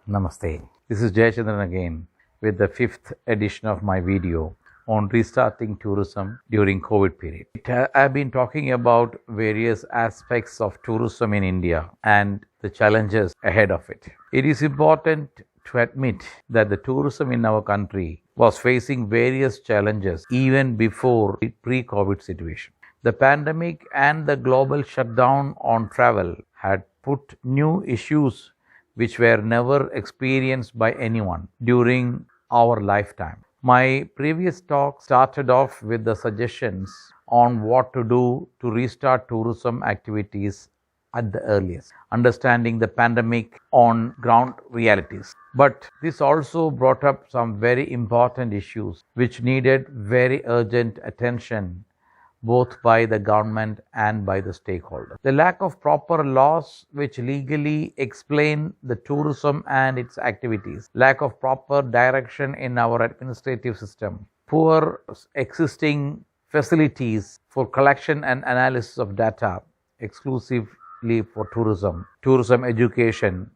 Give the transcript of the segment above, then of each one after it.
Namaste. This is Jayachandran again with the 5th edition of my video on restarting tourism during COVID period. I've been talking about various aspects of tourism in India and the challenges ahead of it. It is important to admit that the tourism in our country was facing various challenges even before the pre-COVID situation. The pandemic and the global shutdown on travel had put new issues which were never experienced by anyone during our lifetime. My previous talk started off with the suggestions on what to do to restart tourism activities at the earliest, understanding the pandemic on ground realities. But this also brought up some very important issues which needed very urgent attention both by the government and by the stakeholders. The lack of proper laws which legally explain the tourism and its activities, lack of proper direction in our administrative system, poor existing facilities for collection and analysis of data exclusively for tourism education,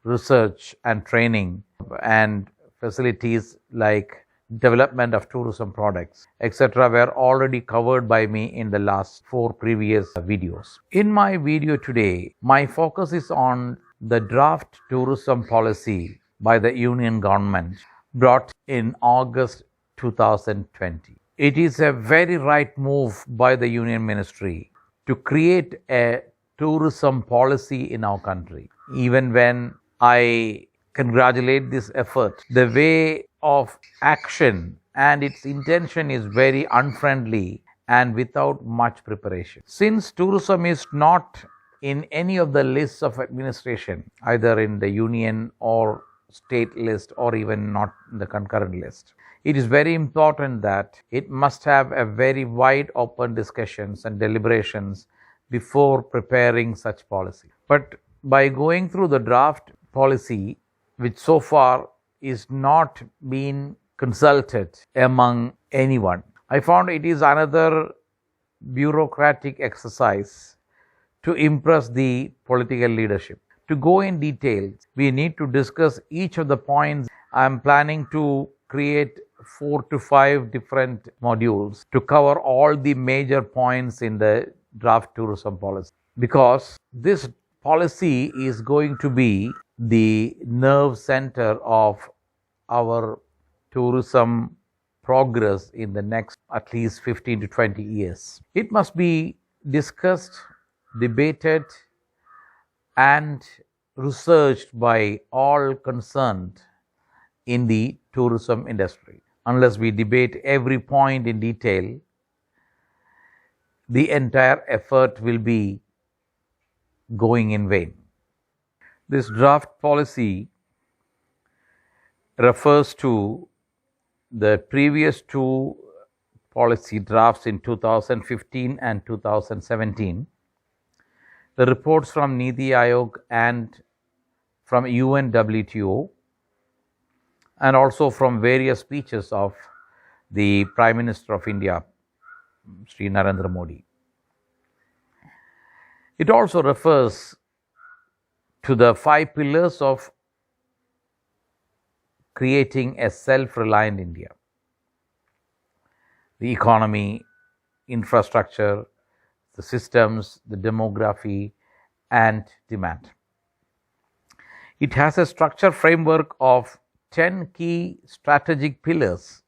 research and training, and facilities like development of tourism products, etc. were already covered by me in the last 4 previous videos. In my video today, my focus is on the draft tourism policy by the Union government brought in August 2020. It is a very right move by the Union Ministry to create a tourism policy in our country. Even when I congratulate this effort, the way of action and its intention is very unfriendly and without much preparation. Since tourism is not in any of the lists of administration, either in the union or state list or even not in the concurrent list, it is very important that it must have a very wide open discussions and deliberations before preparing such policy. But by going through the draft policy, which so far is not being consulted among anyone, I found it is another bureaucratic exercise to impress the political leadership. To go in detail, we need to discuss each of the points. I am planning to create 4 to 5 different modules to cover all the major points in the draft tourism policy, because this policy is going to be the nerve center of our tourism progress in the next at least 15 to 20 years. It must be discussed, debated, and researched by all concerned in the tourism industry. Unless we debate every point in detail, the entire effort will be going in vain. This draft policy refers to the previous 2 policy drafts in 2015 and 2017, the reports from Niti Aayog and from UNWTO, and also from various speeches of the Prime Minister of India, Sri Narendra Modi. It also refers to the 5 pillars of creating a self-reliant India: the economy, infrastructure, the systems, the demography, and demand. It has a structure framework of 10 key strategic pillars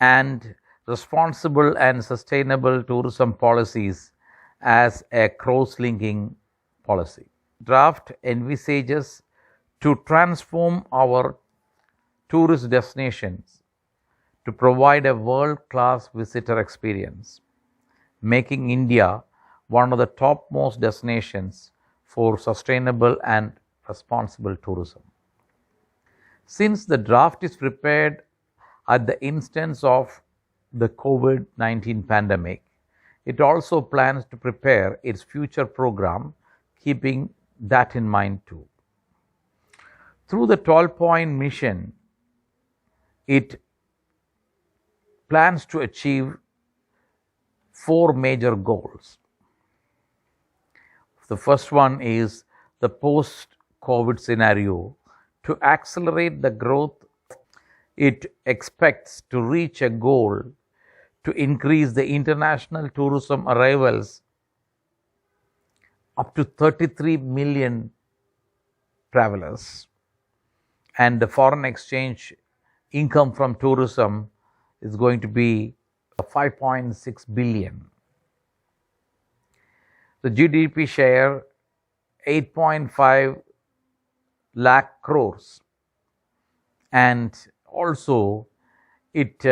and responsible and sustainable tourism policies as a cross-linking policy. Draft envisages to transform our tourist destinations to provide a world-class visitor experience, making India one of the topmost destinations for sustainable and responsible tourism. Since the draft is prepared at the instance of the COVID-19 pandemic, it also plans to prepare its future program, keeping that in mind too. Through the 12-point mission, it plans to achieve 4 major goals. The first one is the post-COVID scenario To accelerate the growth, it expects to reach a goal to increase the international tourism arrivals up to 33 million travelers, and the foreign exchange income from tourism is going to be 5.6 billion. The GDP share 8.5 lakh crores, and also it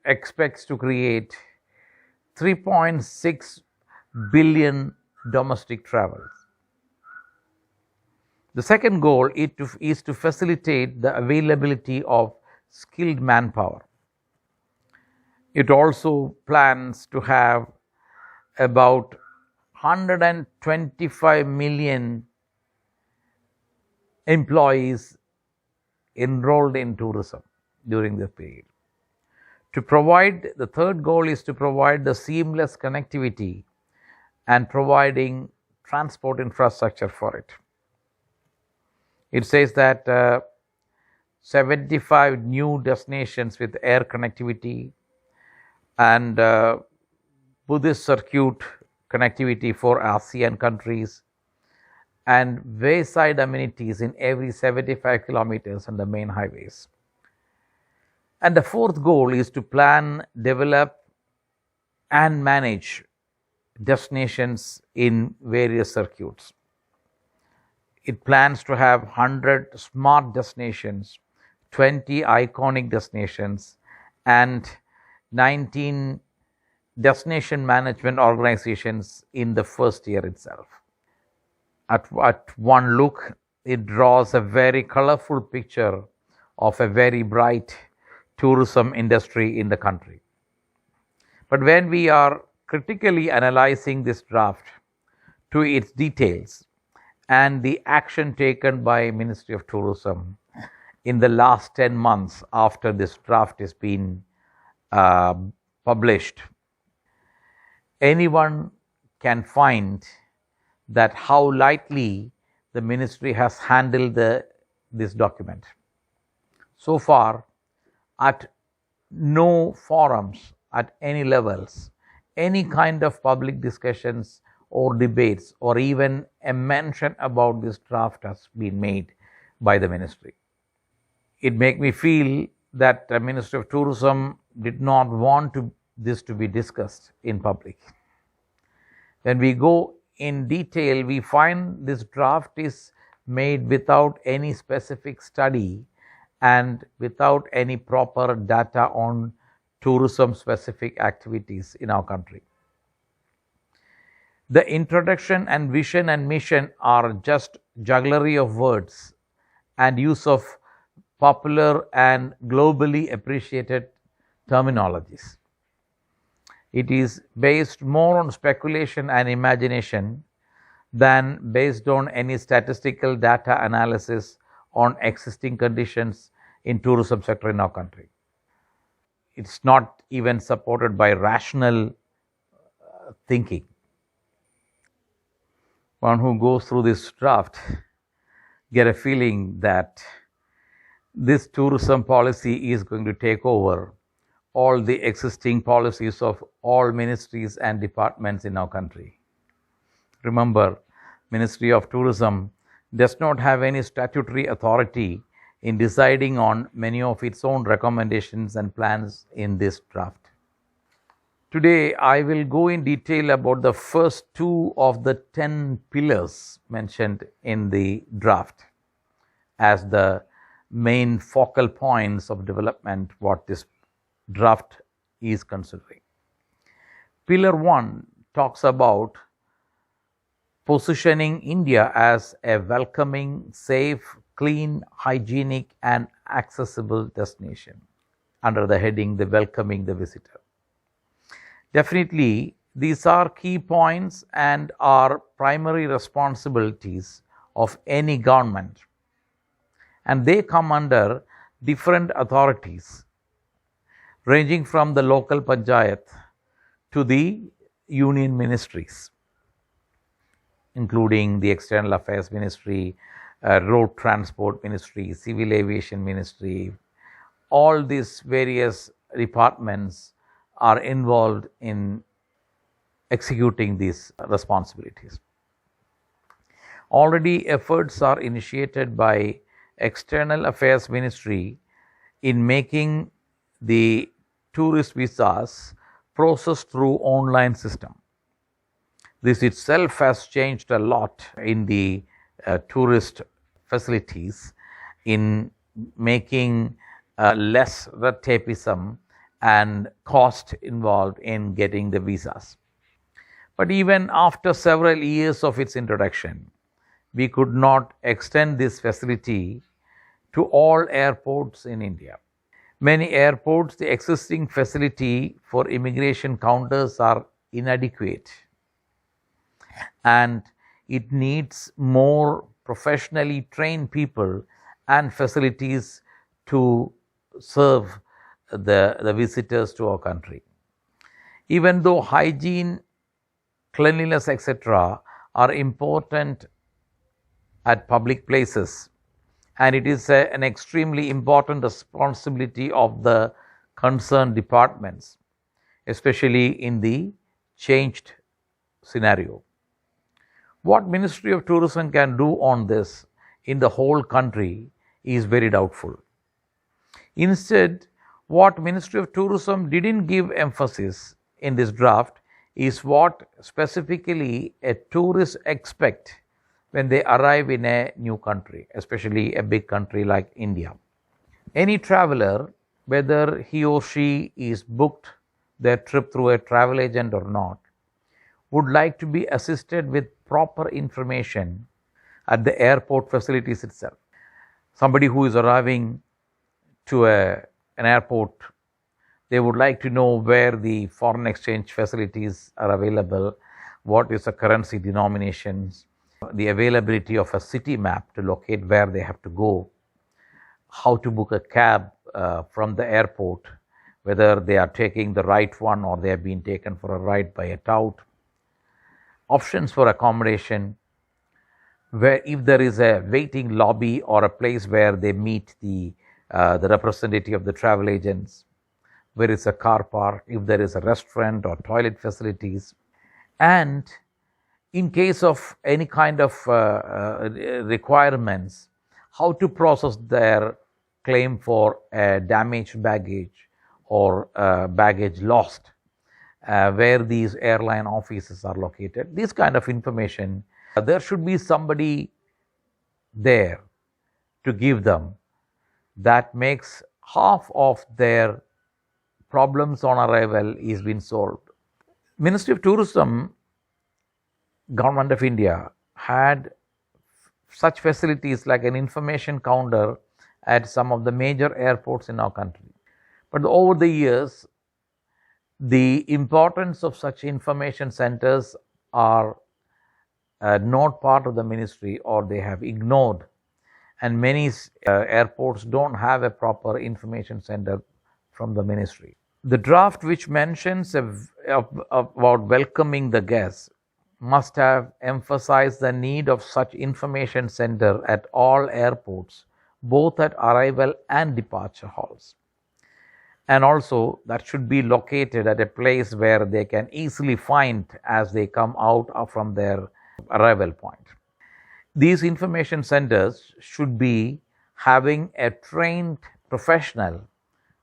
expects to create 3.6 billion domestic travels. The second goal is to facilitate the availability of skilled manpower. It also plans to have about 125 million employees enrolled in tourism during this period. The third goal is to provide the seamless connectivity and providing transport infrastructure for it. It says that 75 new destinations with air connectivity and Buddhist circuit connectivity for ASEAN countries, and wayside amenities in every 75 kilometers on the main highways. And the fourth goal is to plan, develop, and manage destinations in various circuits. It plans to have 100 smart destinations, 20 iconic destinations, and 19 destination management organizations in the first year itself. At one look, it draws a very colorful picture of a very bright tourism industry in the country. But when we are critically analyzing this draft to its details and the action taken by Ministry of Tourism in the last 10 months after this draft has been published, anyone can find that how lightly the ministry has handled this document. So far, at no forums, at any levels, any kind of public discussions or debates or even a mention about this draft has been made by the ministry. It makes me feel that the Ministry of Tourism did not want this to be discussed in public. When we go in detail, we find this draft is made without any specific study and without any proper data on tourism specific activities in our country. The introduction and vision and mission are just jugglery of words and use of popular and globally appreciated terminologies. It is based more on speculation and imagination than based on any statistical data analysis on existing conditions in tourism sector in our country. It's not even supported by rational thinking. One who goes through this draft get a feeling that this tourism policy is going to take over all the existing policies of all ministries and departments in our country. Remember, Ministry of Tourism does not have any statutory authority in deciding on many of its own recommendations and plans in this draft. Today, I will go in detail about the first 2 of the 10 pillars mentioned in the draft as the main focal points of development what this draft is considering. Pillar 1 talks about positioning India as a welcoming, safe, clean, hygienic, and accessible destination under the heading the welcoming the visitor. Definitely, these are key points and are primary responsibilities of any government, and they come under different authorities ranging from the local panchayat to the union ministries, including the External Affairs Ministry, Road Transport Ministry, Civil Aviation Ministry, all these various departments are involved in executing these responsibilities. Already efforts are initiated by External Affairs Ministry in making the tourist visas processed through online system. This itself has changed a lot in the tourist facilities in making less red tapeism and cost involved in getting the visas. But even after several years of its introduction, we could not extend this facility to all airports in India. Many airports, the existing facility for immigration counters are inadequate, and it needs more professionally trained people and facilities to serve the visitors to our country. Even though hygiene, cleanliness, etc., are important at public places, and it is an extremely important responsibility of the concerned departments, especially in the changed scenario. What Ministry of Tourism can do on this in the whole country is very doubtful. Instead, what Ministry of Tourism didn't give emphasis in this draft is what specifically a tourist expect when they arrive in a new country, especially a big country like India. Any traveler, whether he or she is booked their trip through a travel agent or not, would like to be assisted with proper information at the airport facilities itself. Somebody who is arriving to an airport, they would like to know where the foreign exchange facilities are available, what is the currency denominations, the availability of a city map to locate where they have to go, how to book a cab from the airport, whether they are taking the right one or they have been taken for a ride by a tout, options for accommodation, where if there is a waiting lobby or a place where they meet the representative of the travel agents, where is a car park, if there is a restaurant or toilet facilities, and in case of any kind of requirements, how to process their claim for damaged baggage or baggage lost, where these airline offices are located. This kind of information, there should be somebody there to give them. That makes half of their problems on arrival is being solved. Ministry of Tourism, Government of India had such facilities like an information counter at some of the major airports in our country. But over the years, the importance of such information centers are not part of the ministry, or they have ignored, and many airports don't have a proper information center from the ministry. The draft which mentions about welcoming the guests must have emphasized the need of such information center at all airports, both at arrival and departure halls. And also that should be located at a place where they can easily find as they come out from their arrival point. These information centers should be having a trained professional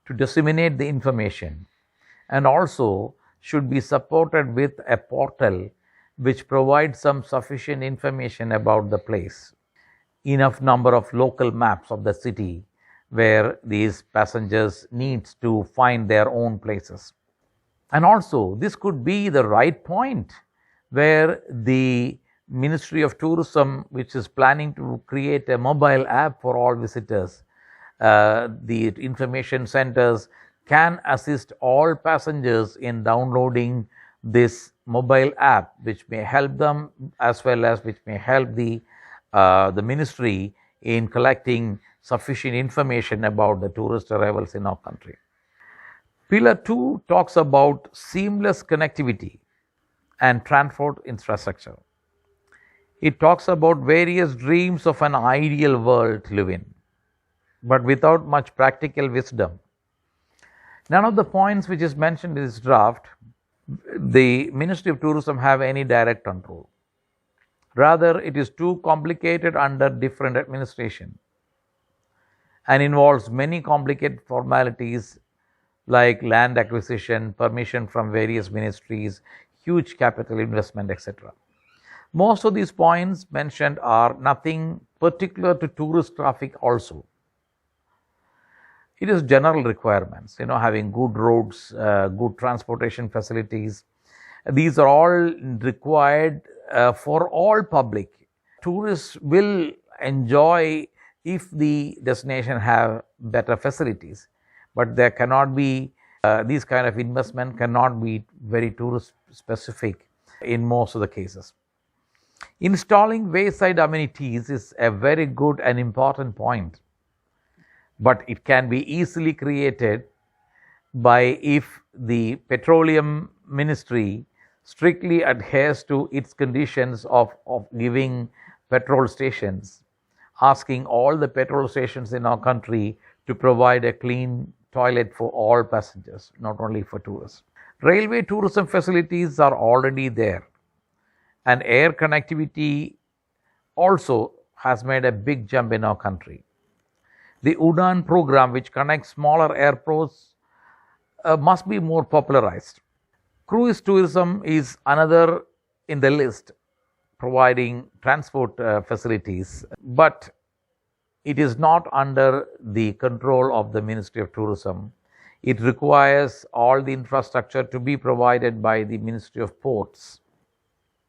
to disseminate the information, and also should be supported with a portal which provides some sufficient information about the place, enough number of local maps of the city where these passengers need to find their own places. And also this could be the right point where the Ministry of Tourism, which is planning to create a mobile app for all visitors, the information centers can assist all passengers in downloading this mobile app, which may help them as well as which may help the ministry in collecting sufficient information about the tourist arrivals in our country. Pillar 2 talks about seamless connectivity and transport infrastructure. It talks about various dreams of an ideal world to live in, but without much practical wisdom. None of the points which is mentioned in this draft, the Ministry of Tourism have any direct control. Rather, it is too complicated under different administration and involves many complicated formalities like land acquisition, permission from various ministries, huge capital investment, etc. Most of these points mentioned are nothing particular to tourist traffic also. It is general requirements, having good roads, good transportation facilities. These are all required for all public. Tourists will enjoy if the destination have better facilities, but there cannot be, these kind of investment cannot be very tourist specific in most of the cases. Installing wayside amenities is a very good and important point, but it can be easily created by if the petroleum ministry strictly adheres to its conditions of giving petrol stations, asking all the petrol stations in our country to provide a clean toilet for all passengers, not only for tourists. Railway tourism facilities are already there, and air connectivity also has made a big jump in our country. The UDAN program, which connects smaller airports, must be more popularized. Cruise tourism is another in the list, providing transport facilities, but it is not under the control of the Ministry of Tourism. It requires all the infrastructure to be provided by the Ministry of Ports.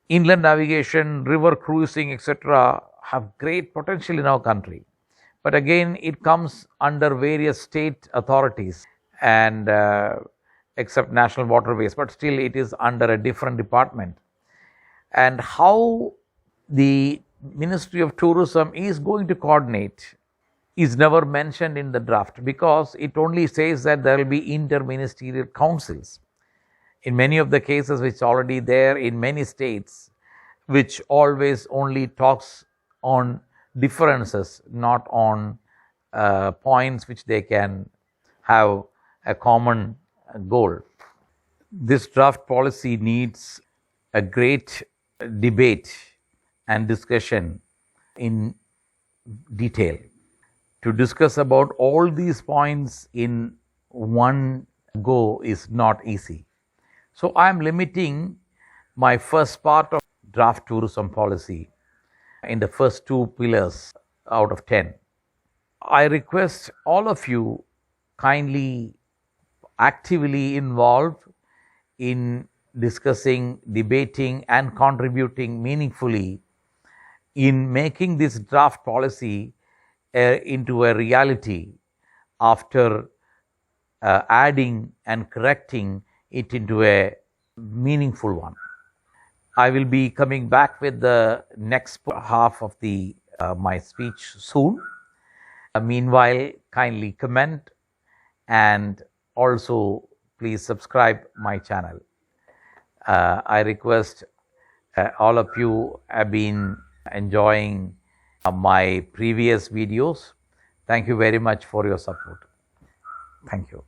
Inland navigation, river cruising, etc. have great potential in our country. But again, it comes under various state authorities and except national waterways, but still it is under a different department. And how the Ministry of Tourism is going to coordinate is never mentioned in the draft, because it only says that there will be interministerial councils. In many of the cases which are already there in many states, which always only talks on differences, not on points which they can have a common goal. This draft policy needs a great debate and discussion in detail. To discuss about all these points in one go is not easy. So I am limiting my first part of draft tourism policy in the first 2 pillars out of 10. I request all of you kindly actively involved in discussing, debating and contributing meaningfully in making this draft policy into a reality after adding and correcting it into a meaningful one. I will be coming back with the next half of the my speech soon. Meanwhile, kindly comment and also please subscribe my channel. I request all of you have been enjoying my previous videos. Thank you very much for your support. Thank you.